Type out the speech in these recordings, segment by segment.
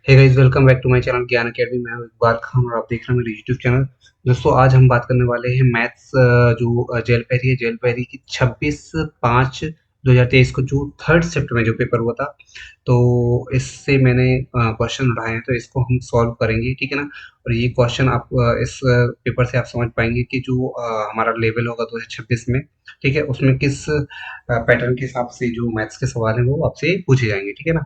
Hey guys, welcome back to my channel Gyan academy. मैं हूं इकबाल खान और आप देख रहे हैं मेरे यूट्यूब चैनल। दोस्तों, आज हम बात करने वाले हैं मैथ्स जो जेएल पेरी है, जेएल पेरी की 26/5/2023 को जो थर्ड शिफ्ट में जो पेपर हुआ था। तो इससे मैंने क्वेश्चन उठाए हैं, तो इसको हम सॉल्व करेंगे, ठीक है ना। और ये क्वेश्चन आप इस पेपर से आप समझ पाएंगे कि जो हमारा लेवल होगा 2026 में, ठीक है, उसमें किस पैटर्न के हिसाब से जो मैथ्स के सवाल हैं वो आपसे पूछे जाएंगे, ठीक है ना।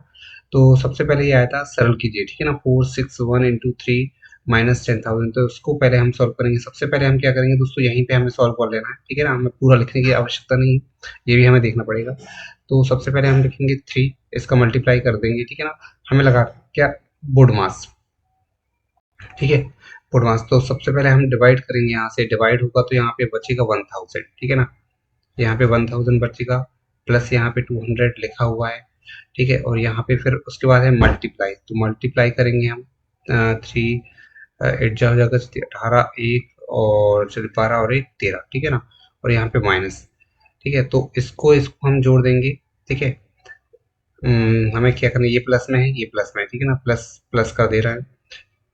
तो सबसे पहले ये आया था सरल कीजिए, ठीक है ना। 461 × 3 -10,000, तो उसको पहले हम सॉल्व करेंगे। सबसे पहले हम क्या करेंगे दोस्तों, यहीं पे हमें सॉल्व कर लेना है, ठीक है ना। हमें पूरा लिखने की आवश्यकता नहीं है, ये भी हमें देखना पड़ेगा। तो सबसे पहले हम लिखेंगे 3, इसका मल्टीप्लाई कर देंगे, ठीक है ना। हमें लगा क्या, बोर्ड मास, ठीक है, बोर्ड मास। तो सबसे पहले हम डिवाइड करेंगे, यहाँ से डिवाइड होगा तो यहाँ पे बचेगा 1000, ठीक है ना। यहाँ पे 1000 बचेगा, प्लस यहाँ पे 200 लिखा हुआ है, ठीक है। और यहाँ पे फिर उसके बाद है मल्टीप्लाई, तो मल्टीप्लाई करेंगे हम 3 8 जा हो जाएगा 18, 1 और चलिए 12 और 1 13, ठीक है ना। और यहाँ पे माइनस, ठीक है। तो इसको इसको हम जोड़ देंगे, ठीक है। हमें क्या करना है, ये प्लस में है, ये प्लस में है, ठीक है ना। प्लस प्लस का दे रहा है,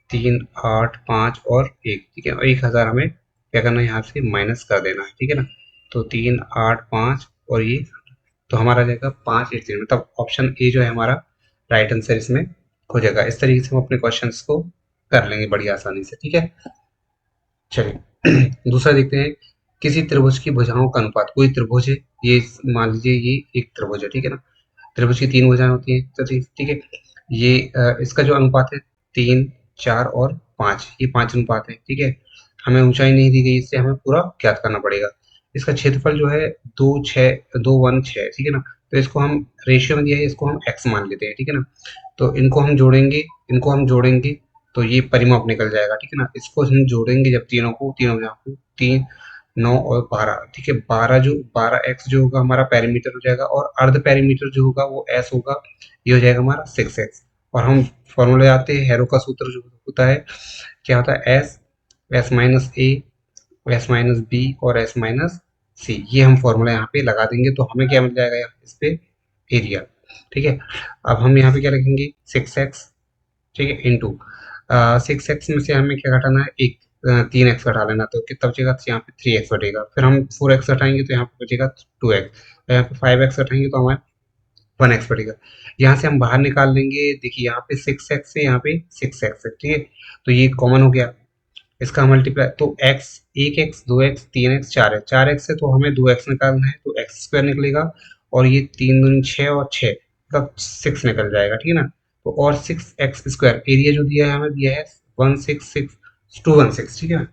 3 8 5 और 1, ठीक है। और 1000 हमें क्या करना है, यहाँ से माइनस कर देना है, ठीक है ना। तो 3 8 5 और ये, तो हमारा आ जाएगा 5 8 3, मतलब ऑप्शन ए जो है हमारा राइट आंसर इसमें हो जाएगा। इस तरीके से हम अपने क्वेश्चंस को कर लेंगे बड़ी आसानी से, ठीक है। चलिए दूसरा देखते हैं। किसी त्रिभुज की भुजाओं का अनुपात, कोई त्रिभुज है, ये मान लीजिए ये एक त्रिभुज है, ठीक है ना। त्रिभुज की 3 भुजाएं होती हैं, तो ठीक है। ये इसका जो अनुपात है 3 4 और 5, ये 5 अनुपात है, ठीक है। हमें ऊंचाई नहीं दी गई, इससे हमें पूरा ज्ञात करना पड़ेगा। इसका क्षेत्रफल जो है 2 1 6, ठीक है ना। तो इसको हम रेशियो में दिया है, इसको हम एक्स मान लेते हैं, ठीक है ना। तो इनको हम जोड़ेंगे तो ये परिमाप निकल जाएगा, ठीक है ना। इसको हम जोड़ेंगे जब तीनों को, तीनों भुजाओं को, 3 9 और 12, ठीक है। 12 एक्स जो होगा हमारा पेरीमीटर हो जाएगा, और अर्ध पेरीमीटर जो होगा वो एस होगा, ये हो जाएगा हमारा 6x। और हम फॉर्मूले आते हैं, हैरो का सूत्र जो होता है, क्या होता है, एस एस माइनस ए, एस माइनस बी और एस माइनस सी। ये हम फॉर्मूला यहाँ पे लगा देंगे तो हमें क्या मिल जाएगा इस पे, एरिया, ठीक है। अब हम यहाँ पे क्या लिखेंगे, 6x, ठीक है, इंटू 6x में से हमें क्या घटाना है, एक 3x घटा लेना, तो कितना बचेगा, तो यहाँ पे 3x बचेगा। फिर हम 4x घटाएंगे तो यहाँ पे बचेगा 2x, यहाँ पे 5x घटाएंगे तो हमें 1x पड़ेगा। यहाँ से हम बाहर निकाल लेंगे, देखिए यहाँ पे 6x है, यहाँ पे 6x है, ठीक है। तो ये कॉमन हो गया, इसका मल्टीप्लाई, तो x 1x 2x 3x 4x, 4x है तो हमें 2x निकालना है, तो एक्स स्क्वायर निकलेगा। और ये 3 दूनी 6 और 6 का 6 निकल जाएगा, ठीक है ना। तो और 6x स्क्वायर, एरिया जो दिया है हमें दिया है 166 216, ठीक है ना।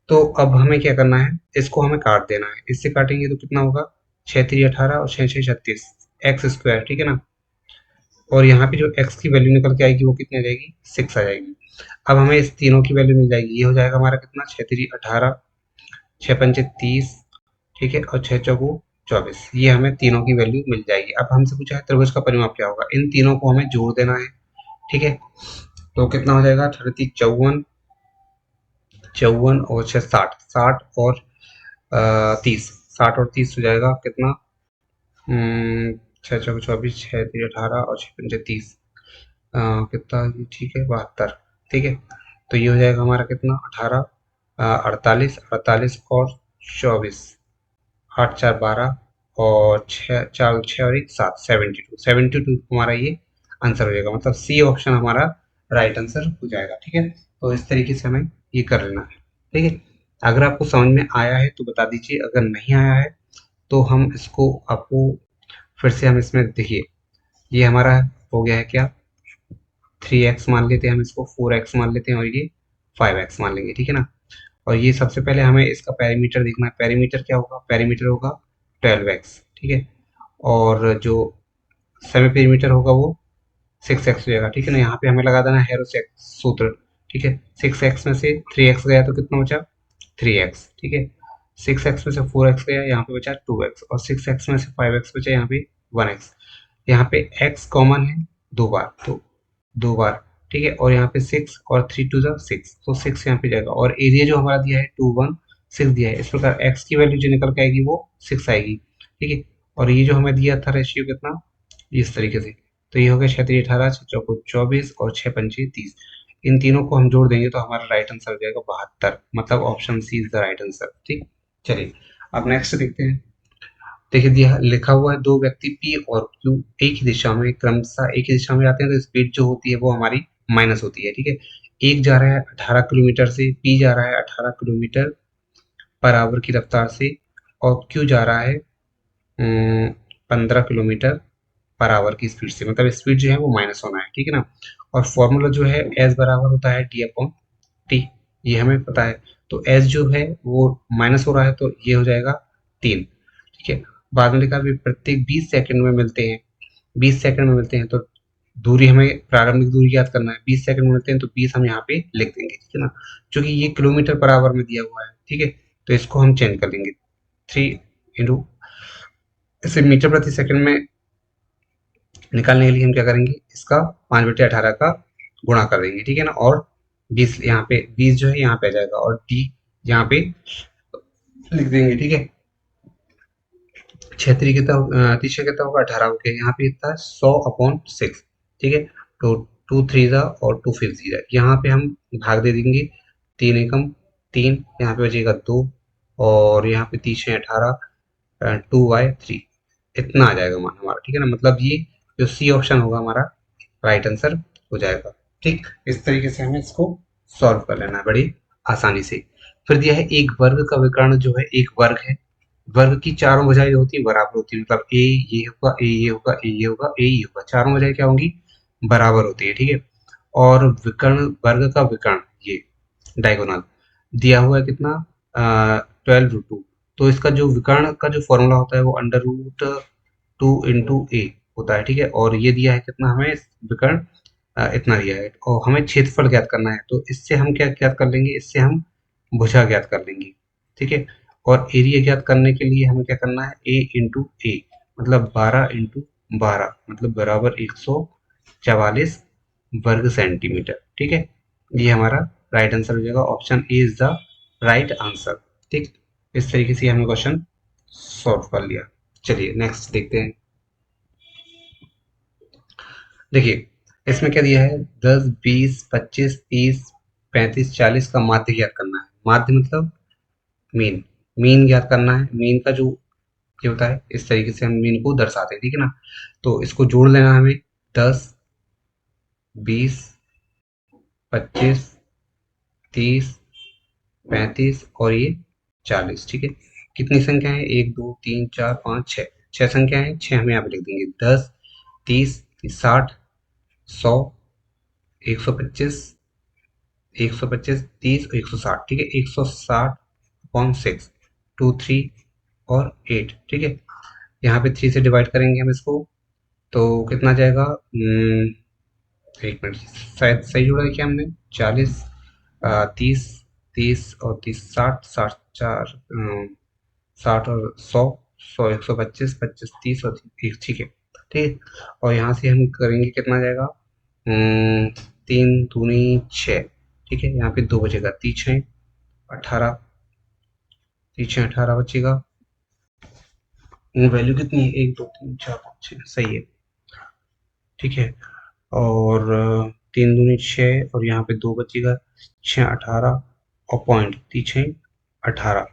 तो अब हमें क्या करना है, इसको हमें काट देना है, इससे काटेंगे तो कितना होगा, 6 3 18 और 6 6 36 एक्स स्क्वायर, ठीक है ना। और यहाँ पे जो x की वैल्यू निकल के आएगी वो कितनी आ जाएगी, 6 आ जाएगी। अब हमें इस तीनों की वैल्यू मिल जाएगी, ये हो जाएगा हमारा कितना, 6 3 18, 6 5 30, ठीक है, और 6 4 24, ये हमें तीनों की वैल्यू मिल जाएगी। अब हमसे पूछा है त्रिभुज का परिमाप क्या होगा, इन तीनों को हमें जोड़ देना है, ठीक है। तो कितना हो जाएगा, 30 54, 54 और 6 60, 60 और 30, 60 और 30 हो जाएगा कितना, 6 4 24, 6 3 18 और 6 5 30, कितना, ठीक है, 72, ठीक है। तो ये हो जाएगा हमारा कितना, 18 48 48 और 24, 8 4 12 और 6 4 6 और 1 7, 72 72 हमारा ये आंसर हो जाएगा। मतलब सी ऑप्शन हमारा राइट आंसर हो जाएगा, ठीक है। तो इस तरीके से हमें ये कर लेना है, ठीक है। अगर आपको समझ में आया है तो बता दीजिए, अगर नहीं आया है तो हम इसको आपको फिर से, हम इसमें देखिए, ये हमारा हो गया है क्या, 3x मान लेते हैं हम, इसको 4x मान लेते हैं, और ये 5x मान लेंगे, ठीक है ना। और ये सबसे पहले हमें इसका पेरीमीटर देखना है, पेरीमीटर क्या होगा, पेरीमीटर होगा 12x, ठीक है। और जो सेमी पेरीमीटर होगा वो 6x हो जाएगा, ठीक है ना। यहाँ पे हमें लगा देना है सूत्र, ठीक है। 6x में से 3x गया तो कितना बचा, 3x, ठीक है। 6x में से 4x गया, यहाँ पे बचा 2x, और 6x में से 5x बचा, यहाँ पे 1x। यहाँ पे x कॉमन है दो बार, तो दो बार, ठीक है। और यहाँ पे 6 और 3 टू ज़ा 6, तो 6 यहाँ पे जाएगा। और एरिया जो हमारा दिया है 216 दिया है, इस प्रकार x की वैल्यू जो निकल के आएगी वो 6 आएगी, ठीक है। और ये जो हमें दिया था रेशियो कितना, इस तरीके से, तो ये हो गया 6 3 18, 6 चौको 24 और 6 पंचे 30। इन तीनों को हम जोड़ देंगे तो हमारा राइट आंसर हो जाएगा 72, मतलब option C is the right answer. ठीक, चलिए अब नेक्स्ट देखते हैं। देखिए दिया लिखा हुआ है, दो व्यक्ति पी और क्यू एक ही दिशा में क्रमशः एक ही दिशा में जाते हैं तो स्पीड जो होती है वो हमारी माइनस होती है। ठीक है, एक जा रहा है 18 किलोमीटर से, पी जा रहा है 18 किलोमीटर पर आवर की रफ्तार से, और क्यू जा रहा है 15 किलोमीटर पर आवर की स्पीड से, मतलब स्पीड जो है वो माइनस होना है। ठीक है ना, और फॉर्मूला जो है एस बराबर होता है डी अपॉन टी, ये हमें पता है। तो एस जो है वो माइनस हो रहा है तो ये हो जाएगा 3। ठीक है, बाद में लिखा भी प्रत्येक 20 सेकंड में मिलते हैं, 20 सेकंड में मिलते हैं तो दूरी हमें प्रारंभिक दूरी याद करना है, 20 सेकंड में मिलते हैं तो 20 हम यहाँ पे लिख देंगे। ठीक है ना, क्योंकि ये किलोमीटर पर आवर में दिया हुआ है। ठीक है, तो इसको हम चेंज कर देंगे 3 इंटू, इसे मीटर प्रति सेकंड में निकालने के लिए हम क्या करेंगे, इसका 5/18 का गुणा कर देंगे। ठीक है ना, और 20 यहाँ पे 20 जो है यहाँ पे आ जाएगा और टी यहाँ पे लिख देंगे। ठीक है, क्षेत्रीय कितना तीसरा कितना होगा 18 हो गया, यहाँ पे इतना 100/6। ठीक है, तो 2 3 जा और 2 5 जा, यहाँ पे हम भाग दे देंगे, 3 एकम 3, यहाँ पे बचेगा 2, और यहाँ पे 3 6 18, 2/3 इतना आ जाएगा मान हमारा। ठीक है ना, मतलब ये जो सी ऑप्शन होगा हमारा राइट आंसर हो जाएगा। ठीक, इस तरीके से हमें इसको सॉल्व कर लेना है बड़ी आसानी से। फिर दिया है एक वर्ग का विकर्ण जो है, एक वर्ग है, वर्ग की चारों भुजाएं जो होती है बराबर होती है, मतलब ए ये होगा, ए ये होगा, ए ये होगा, ए ये होगा, चारों भुजाएं क्या होंगी, बराबर होती है। ठीक है, और विकर्ण वर्ग का विकर्ण ये डायगोनल दिया हुआ है कितना, 12√2। तो इसका जो विकर्ण का जो फॉर्मूला होता है वो √2 × a होता है। ठीक है, और ये दिया है कितना हमें विकर्ण, इतना दिया है, और हमें क्षेत्रफल ज्ञात करना है, तो इससे हम क्या ज्ञात कर लेंगे, इससे हम भुजा ज्ञात कर लेंगे। ठीक है, और एरिया ज्ञात करने के लिए हमें क्या करना है, a मतलब 12 × 12 मतलब बराबर 144 वर्ग सेंटीमीटर। ठीक है, ये हमारा राइट आंसर हो जाएगा, option A is the right answer. ठीक, इस तरीके से हमने क्वेश्चन सॉल्व कर लिया। चलिए नेक्स्ट देखते हैं। देखिए इसमें क्या दिया है, 10 20 25 30 35 40 का माध्य ज्ञात करना है। माध्य मतलब मीन, मीन ज्ञात करना है। मीन का जो ये होता है, इस तरीके से हम मीन को दर्शाते हैं। ठीक है ना, तो इसको जोड़ लेना है हमें, 10 20 25 30 35 और ये 40। ठीक है, कितनी संख्या है, 1 2 3 4 5 6, 6 संख्या है, 6 हम यहाँ पे लिख देंगे। 10 30 60 100 125 125 30 और 160। ठीक है, 160/6 2 3 और 8। ठीक है, यहाँ पे 3 से डिवाइड करेंगे हम इसको, तो कितना जाएगा, एक मिनट, शायद सही जोड़ा है क्या हमने, 40 30 30 और 30 60 60 4 60 और 100 100 125 25 30 और 30। ठीक है, ठीक है, और यहाँ से हम करेंगे कितना जाएगा, 3 दूनी 6। ठीक है, यहाँ पे 2 बचेगा, 3 6 18, 3 6 18 बचेगा, वैल्यू कितनी है, 1 2 3 4 5 6, सही है। ठीक है, और 3 दूनी 6 और यहाँ पे 2 बचेगा, 6 18 और पॉइंट 3 6 18,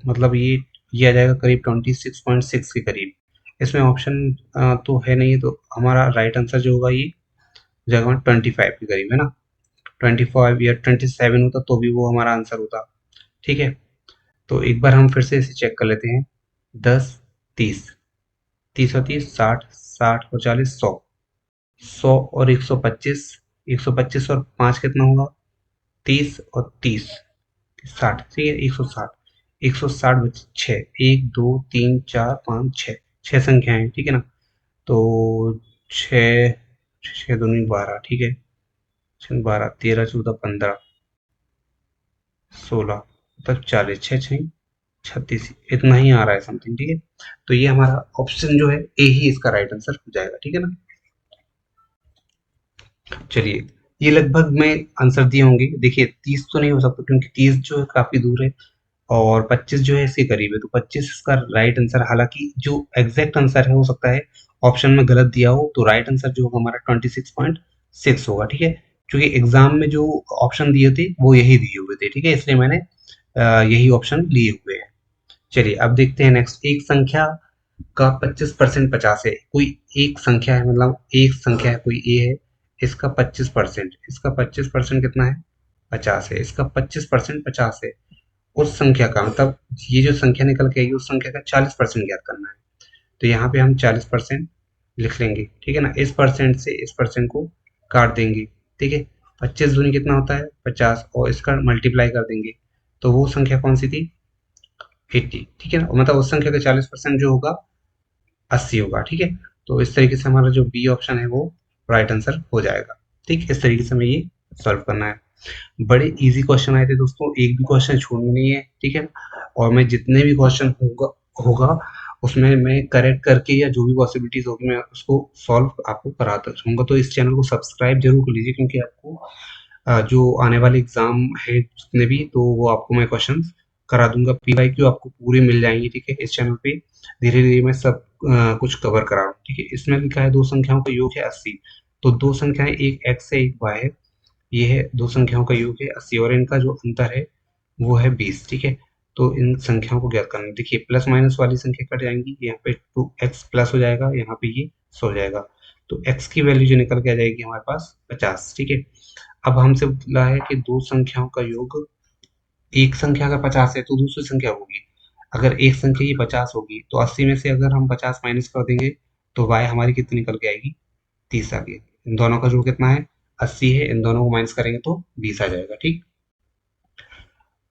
मतलब ये आ जाएगा करीब 26.6 के करीब। इसमें ऑप्शन तो है नहीं, तो हमारा राइट आंसर जो होगा ये हो जाएगा 25 के करीब, है ना। 25 या 27 होता तो भी वो हमारा आंसर होता। ठीक है, तो एक बार हम फिर से इसे चेक कर लेते हैं। 10 30 30 और 30 60 60 और 40 100 100 और 125 125 और 5 कितना होगा, 30 और 30 60। ठीक है, 160 160 बचे 6 1 2 3 4 5 6, 6 संख्याएं। ठीक है ना, तो 6 6 दूनी 12। ठीक है, 6 12 13 14 15 16 मतलब 40 6 6 36, इतना ही आ रहा है समथिंग। ठीक है, तो ये हमारा ऑप्शन जो है ए ही इसका राइट आंसर हो जाएगा। ठीक है ना, चलिए ये लगभग में आंसर दिए होंगे। देखिए 30 तो नहीं हो सकता क्योंकि 30 जो है काफी दूर है, और 25 जो है इसके करीब है, तो 25 इसका राइट आंसर, हालांकि जो एग्जैक्ट आंसर है हो सकता है ऑप्शन में गलत दिया हो तो राइट आंसर जो होगा हमारा 26.6 होगा, ठीक है। क्योंकि एग्जाम में जो ऑप्शन दिए थे वो यही दिए हुए थे, ठीक है, इसलिए मैंने यही ऑप्शन लिए हुए हैं। चलिए अब देखते हैं नेक्स्ट। एक संख्या का 25% 50 है। कोई एक संख्या है, मतलब एक संख्या है, कोई ए है, इसका 25%, इसका 25% कितना है, 50 है, इसका 25% 50 है। उस संख्या का मतलब ये जो संख्या निकल के आएगी उस संख्या का 40% ज्ञात करना है। तो यहाँ पे हम 40% लिख लेंगे, ठीक है ना। इस परसेंट से इस परसेंट को काट देंगे, ठीक है। 25 दूनी कितना होता है, 50, और इसका मल्टीप्लाई कर देंगे। तो वो संख्या कौन सी थी, 80, ठीक है ना। मतलब उस संख्या का 40% जो होगा 80 होगा, ठीक है। तो इस तरीके से हमारा जो बी ऑप्शन है वो राइट आंसर हो जाएगा। ठीक, इस तरीके से हमें ये सॉल्व करना है। बड़े इजी क्वेश्चन आए थे दोस्तों, एक भी क्वेश्चन छोड़ना नहीं है, ठीक है। और मैं जितने भी क्वेश्चन होगा होगा उसमें मैं करेक्ट करके या जो भी पॉसिबिलिटीज होगी मैं उसको सॉल्व आपको कराता रहूंगा। तो इस चैनल को सब्सक्राइब जरूर कर लीजिए, क्योंकि आपको जो आने वाले एग्जाम है जितने भी, तो वो आपको मैं क्वेश्चन करा दूंगा। पीवाईक्यू आपको पूरे मिल जाएंगे, ठीक है, इस चैनल पे धीरे धीरे मैं सब कुछ कवर करा रहा हूँ, ठीक है। इसमें लिखा है दो संख्याओं का योग है 80। तो दो संख्याएं, एक एक्स है एक वाई है, ये है दो संख्याओं का योग है 80, और इनका जो अंतर है वो है 20, ठीक है। तो इन संख्याओं को ज्ञात करना है। देखिए प्लस माइनस वाली संख्या कट जाएंगी, यहाँ पे 2x प्लस हो जाएगा, यहाँ पे ये 100 हो जाएगा। तो x की वैल्यू जो निकल के आ जाएगी हमारे पास 50, ठीक है। अब हमसे बोला है कि दो संख्याओं का योग, एक संख्या अगर 50 है तो दूसरी संख्या होगी, अगर एक संख्या ये 50 होगी तो 80 में से अगर हम 50 माइनस कर देंगे तो y हमारी कितनी निकल के आएगी, 30 आ गई। इन दोनों का जोड़ कितना है, 80 है, इन दोनों को माइनस करेंगे तो 20 आ जाएगा, ठीक।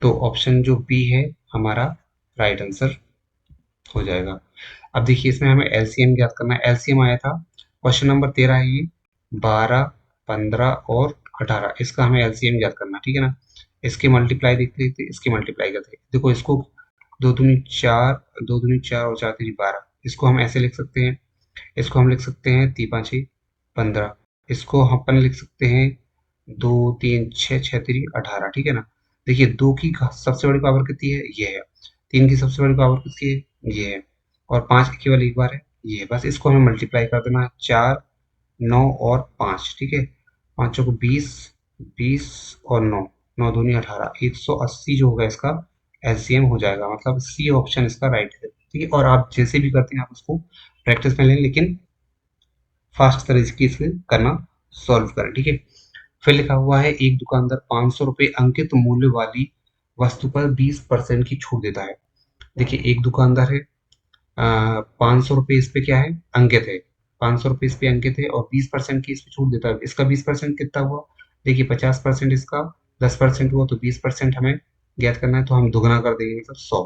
तो ऑप्शन जो बी है हमारा राइट आंसर हो जाएगा। अब देखिए इसमें हमें एलसीएम ज्ञात करना है। एलसीएम आया था क्वेश्चन नंबर 13 है ये, 12, 15 और 18, इसका हमें एलसीएम ज्ञात करना है, ठीक है ना। इसके मल्टीप्लाई देखते देखते इसके मल्टीप्लाई करते हैं। देखो इसको दो दूनी चार, दो दूनी चार और चार तीन 12, इसको हम ऐसे लिख सकते हैं। इसको हम लिख सकते हैं ती पाँची 15, इसको हम अपन लिख सकते हैं दो तीन छः, छः तीन 18, ठीक है ना। देखिए दो की सबसे बड़ी पावर कितनी है, ये है। तीन की सबसे बड़ी पावर कितनी है, ये है। और पाँच केवल एक बार है, ये है। बस इसको हमें मल्टीप्लाई कर देना है, 4, 9 और 5, ठीक है। पाँचों को 20, 20 और 9, 9 दूनी 18, 180 जो होगा इसका एलसीएम हो जाएगा। मतलब सी ऑप्शन इसका राइट है, ठीक है। और आप जैसे भी करते हैं आप उसको प्रैक्टिस में लें, लेकिन फास्ट तरीके से करना, सॉल्व करें, ठीक है। फिर लिखा हुआ है एक दुकानदार 500 रुपये अंकित मूल्य वाली वस्तु पर 20% की छूट देता है। देखिए एक दुकानदार है, 500 रुपये इस पे क्या है, अंकित है। 500 रुपये इस पे अंकित है और 20% की इस पे छूट देता है। इसका 20% कितना हुआ, देखिए 50% इसका, 10% हुआ, तो 20% हमें ज्ञात करना है। तो हम दुगना कर देंगे, मतलब 100।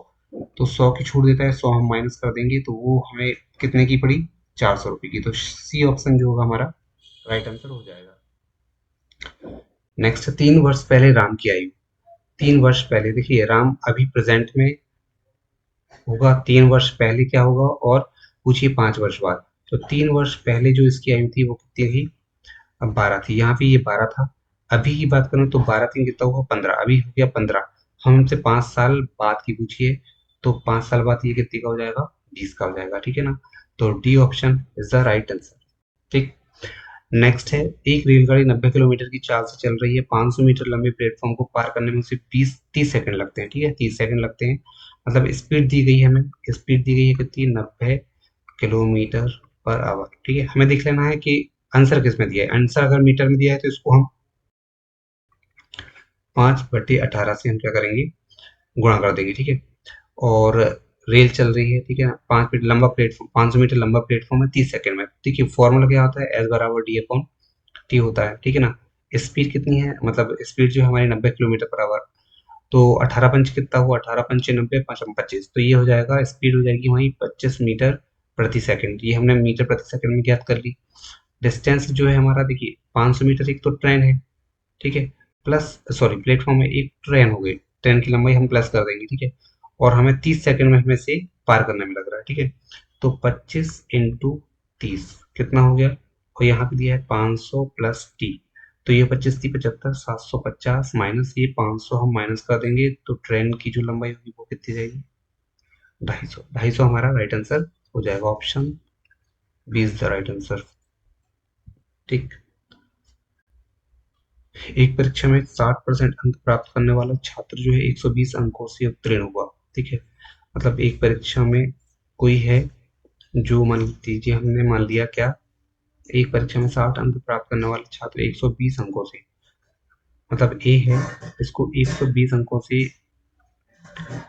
तो 100 की छूट देता है, 100 हम माइनस कर देंगे तो वो हमें कितने की पड़ी, 400 रुपये की। तो सी ऑप्शन जो होगा हमारा राइट आंसर हो जाएगा। नेक्स्ट, 3 वर्ष पहले राम की आयु। 3 वर्ष पहले, देखिए राम अभी प्रेजेंट में होगा, 3 वर्ष पहले क्या होगा, और पूछिए 5 वर्ष बाद। तो 3 वर्ष पहले जो इसकी आयु थी वो कितनी थी, अब 12 थी। यहाँ पे ये 12 था। अभी की बात करूँ तो 12 तीन कितना हुआ, 15, अभी हो गया 15। हमसे 5 साल बाद की पूछिए तो 5 साल बाद ये कितनी का हो जाएगा, 20 का हो जाएगा, ठीक है ना। तो D option is the right answer, ठीक। नेक्स्ट है, एक रेलगाड़ी 90 किलोमीटर की चाल से चल रही है, 500 मीटर लंबे प्लेटफॉर्म को पार करने में उसे 30 सेकंड लगते हैं, ठीक है, 30 सेकंड लगते हैं। मतलब स्पीड दी गई है हमें, स्पीड दी गई है कितनी, 90 किलोमीटर पर आवर, ठीक है। हमें देख लेना है कि आंसर किस में दिया है। आंसर अगर मीटर में दिया है तो इसको हम 5/18 से हम क्या करेंगे, गुणा कर देंगे, ठीक है। और रेल चल रही है, ठीक है ना, 5 मीटर लंबा प्लेटफॉर्म, 500 मीटर लंबा प्लेटफॉर्म है 30 सेकंड में। देखिए फॉर्मूला क्या होता है, एस बराबर डी अपॉन टी होता है, ठीक है ना। स्पीड कितनी है, मतलब स्पीड जो है हमारी 90 किलोमीटर पर आवर। तो 18 पंच कितना हुआ, 18 पंचे 90, 5 25, तो ये हो जाएगा, स्पीड हो जाएगी वही 25 मीटर प्रति सेकंड। ये हमने मीटर प्रति सेकंड में ज्ञात कर ली। डिस्टेंस जो है हमारा, देखिए 500 मीटर एक तो ट्रेन है, ठीक है, प्लस सॉरी प्लेटफॉर्म में एक ट्रेन हो गई, ट्रेन की लंबाई हम प्लस कर देंगे, ठीक है। और हमें 30 सेकंड में हमें से पार करने में लग रहा है, ठीक है। तो 25 × 30 कितना हो गया, और यहाँ पे दिया है 500 प्लस टी। तो ये 25 × 30 = 75, 750 माइनस ये 500 हम माइनस कर देंगे तो ट्रेन की जो लंबाई होगी वो कितनी जाएगी, 250। 250 हमारा राइट आंसर हो जाएगा, option B is the right answer. ठीक। एक परीक्षा में 60% अंक प्राप्त करने वाला छात्र जो है 120 अंकों से उत्तीर्ण हुआ। ठीक है, मतलब एक परीक्षा में कोई है जो मान लीजिए हमने मान लिया क्या, एक परीक्षा में 60 अंक प्राप्त करने वाले छात्र 120 अंकों से, मतलब ए है, इसको 120 अंकों से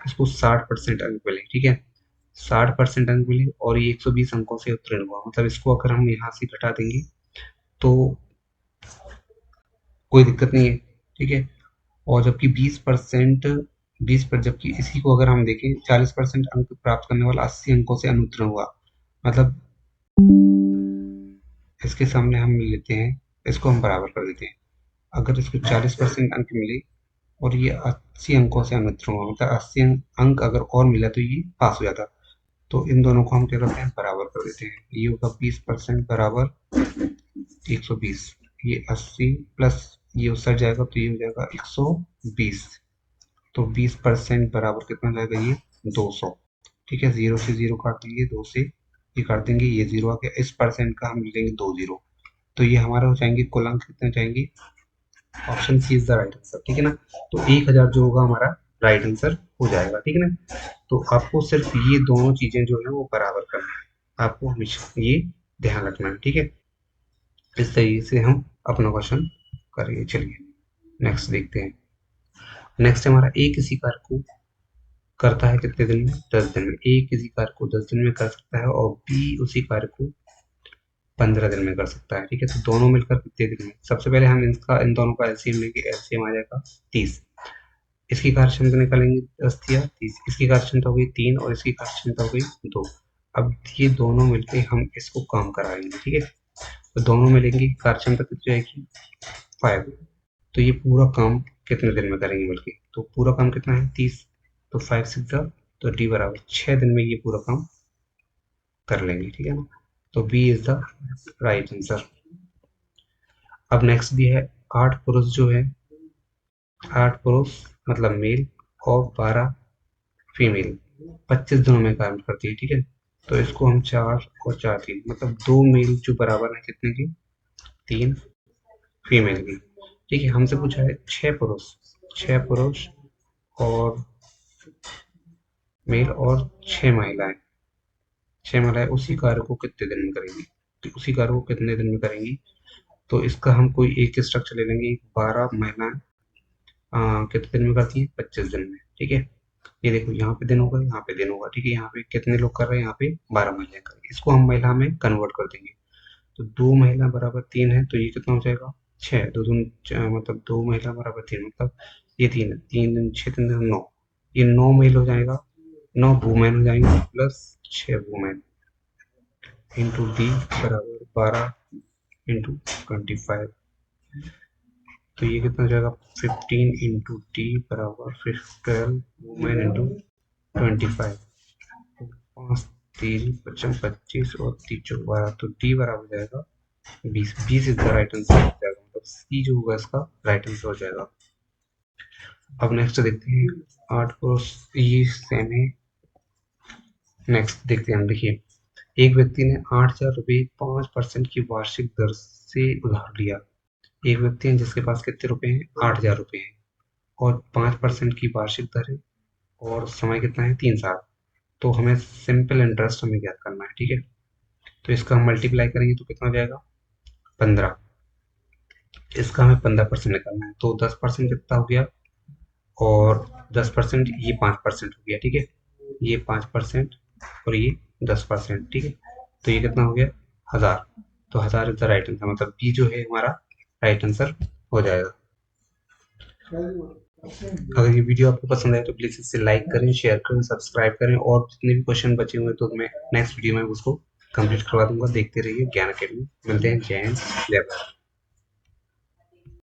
इसको 60% अंक मिले। ठीक है, 60% अंक मिले और ये 120 अंकों से उत्तीर्ण हुआ, मतलब इसको अगर हम यहाँ से घटा देंगे तो कोई दिक्कत नहीं है। ठीक है, और जबकि 20% 20 पर, जबकि इसी को अगर हम देखें 40% अंक प्राप्त करने वाला 80 अंकों से अनुत्तीर्ण हुआ, मतलब इसके सामने हम लेते हैं, इसको हम बराबर कर देते हैं। अगर इसको 40% अंक मिले और ये 80 अंकों से अनुत्तीर्ण हुआ, मतलब 80 अंक अगर और मिला तो ये पास हो जाता। तो इन दोनों को हम क्या करते हैं, बराबर कर देते हैं। ये होगा 20% बराबर 120, ये 80 प्लस ये उससे जाएगा तो ये हो जाएगा 120। तो 20% बराबर कितना जाएगा, ये 200। ठीक है, जीरो से जीरो काट देंगे, दो से ये काट देंगे, ये जीरो आ गया। इस परसेंट का हम लेंगे 2 जीरो, तो ये हमारा हो जाएंगे कुल अंक कितने जाएंगे, option C is the right answer. ठीक है ना, तो 1000 जो होगा हमारा राइट आंसर हो जाएगा। ठीक है ना, तो आपको सिर्फ ये दोनों चीजें जो है वो बराबर करना है, आपको हमेशा ये ध्यान रखना है। ठीक है, इस तरीके से हम अपना क्वेश्चन करेंगे। चलिए नेक्स्ट देखते हैं। नेक्स्ट हमारा ए किसी कार्य को करता है कितने दिन में, 10 दिन में। ए किसी कार्य को 10 दिन में कर सकता है और बी उसी कार्य को 15 दिन में कर सकता है। ठीक है, तो दोनों मिलकर कितने दिन में, सबसे पहले हम इन दोनों का एलसीएम लेंगे, एलसीएम आ जाएगा 30। इसकी कार्यक्षमता निकालेंगे 10 या 30, इसकी कार्यक्षमता हो गई 3 और इसकी कार्यक्षमता हो गई 2। अब ये दोनों मिलके हम इसको काम कराएंगे। ठीक है, तो दोनों मिलेंगे, कार्यक्षमता कितनी जाएगी 5। तो ये पूरा काम कितने दिन में करेंगे मिलके, तो पूरा काम कितना है 30, तो 5 6 तो डी बराबर 6 दिन में ये पूरा काम कर लेंगे। ठीक है ना, तो B is the right answer. अब नेक्स्ट भी है, 8 पुरुष जो है, 8 पुरुष मतलब मेल और 12 फीमेल 25 दिनों में काम करती है। ठीक है, तो इसको हम 4 और 4 3 मतलब 2 मेल जो बराबर है कितने की, 3 फीमेल की। ठीक है, हमसे पूछा है 6 पुरुष और मेल और 6 महिलाएं, 6 महिलाएं उसी कार्य को कितने दिन में करेंगी, तो उसी कार्य को कितने दिन में करेंगी, तो इसका हम कोई एक स्ट्रक्चर ले लेंगे। 12 महिलाएं कितने दिन में करती हैं, 25 दिन में। ठीक है, ये देखो यहाँ पे दिन होगा, यहाँ पे दिन होगा। ठीक है, यहाँ पे कितने लोग कर रहे हैं, यहाँ पे 12 महिलाएं कर रही हैं। इसको हम महिला में कन्वर्ट कर देंगे, तो 2 महिला बराबर 3 है, तो ये कितना हो जाएगा 6, दो दून मतलब 2 महिला बराबर 3, मतलब ये 3 है, 3 दिन 6 3 दिन 9, ये 9 मेल हो जाएगा, 9 वुमेन हो जाएंगे प्लस 6 वुमेन इंटू डी बराबर 12 इंटू 25। तो ये कितना हो जाएगा 15 इंटू डी बराबर 12 वुमेन इंटू 25। 5 3 55 25 और 3 4 12, तो डी बराबर हो जाएगा 20। 20 इज द राइट आंसर हो जाएगा, मतलब सी जो होगा इसका राइट आंसर हो जाएगा। अब नेक्स्ट देखते हैं 8 क्रॉस, ये सेम है। नेक्स्ट देखते हैं हम, देखिए एक व्यक्ति ने 8,000 रुपये 5% की वार्षिक दर से उधार लिया। एक व्यक्ति है जिसके पास कितने रुपए हैं, 8,000 रुपये हैं और 5% की वार्षिक दर है और समय कितना है 3 साल। तो हमें सिंपल इंटरेस्ट हमें ज्ञात करना है। ठीक है, तो इसका हम मल्टीप्लाई करेंगे तो कितना हो जाएगा 15, इसका हमें 15% निकालना है, तो 10% कितना हो गया और 10% ये 5% हो गया। ठीक है, ये 5% और ये 10%। ठीक है, तो ये कितना हो गया 1000, तो 1000 इज द राइट आंसर, मतलब बी जो है हमारा राइट आंसर हो जाएगा। अगर ये वीडियो आपको पसंद आए तो प्लीज इसे लाइक करें, शेयर करें, सब्सक्राइब करें और जितने भी क्वेश्चन बचे हुए तो मैं नेक्स्ट वीडियो में उसको कंप्लीट करवा दूंगा। देखते रहिए ज्ञान अकेडमी। मिलते हैं, जय हिंद, जय भारत।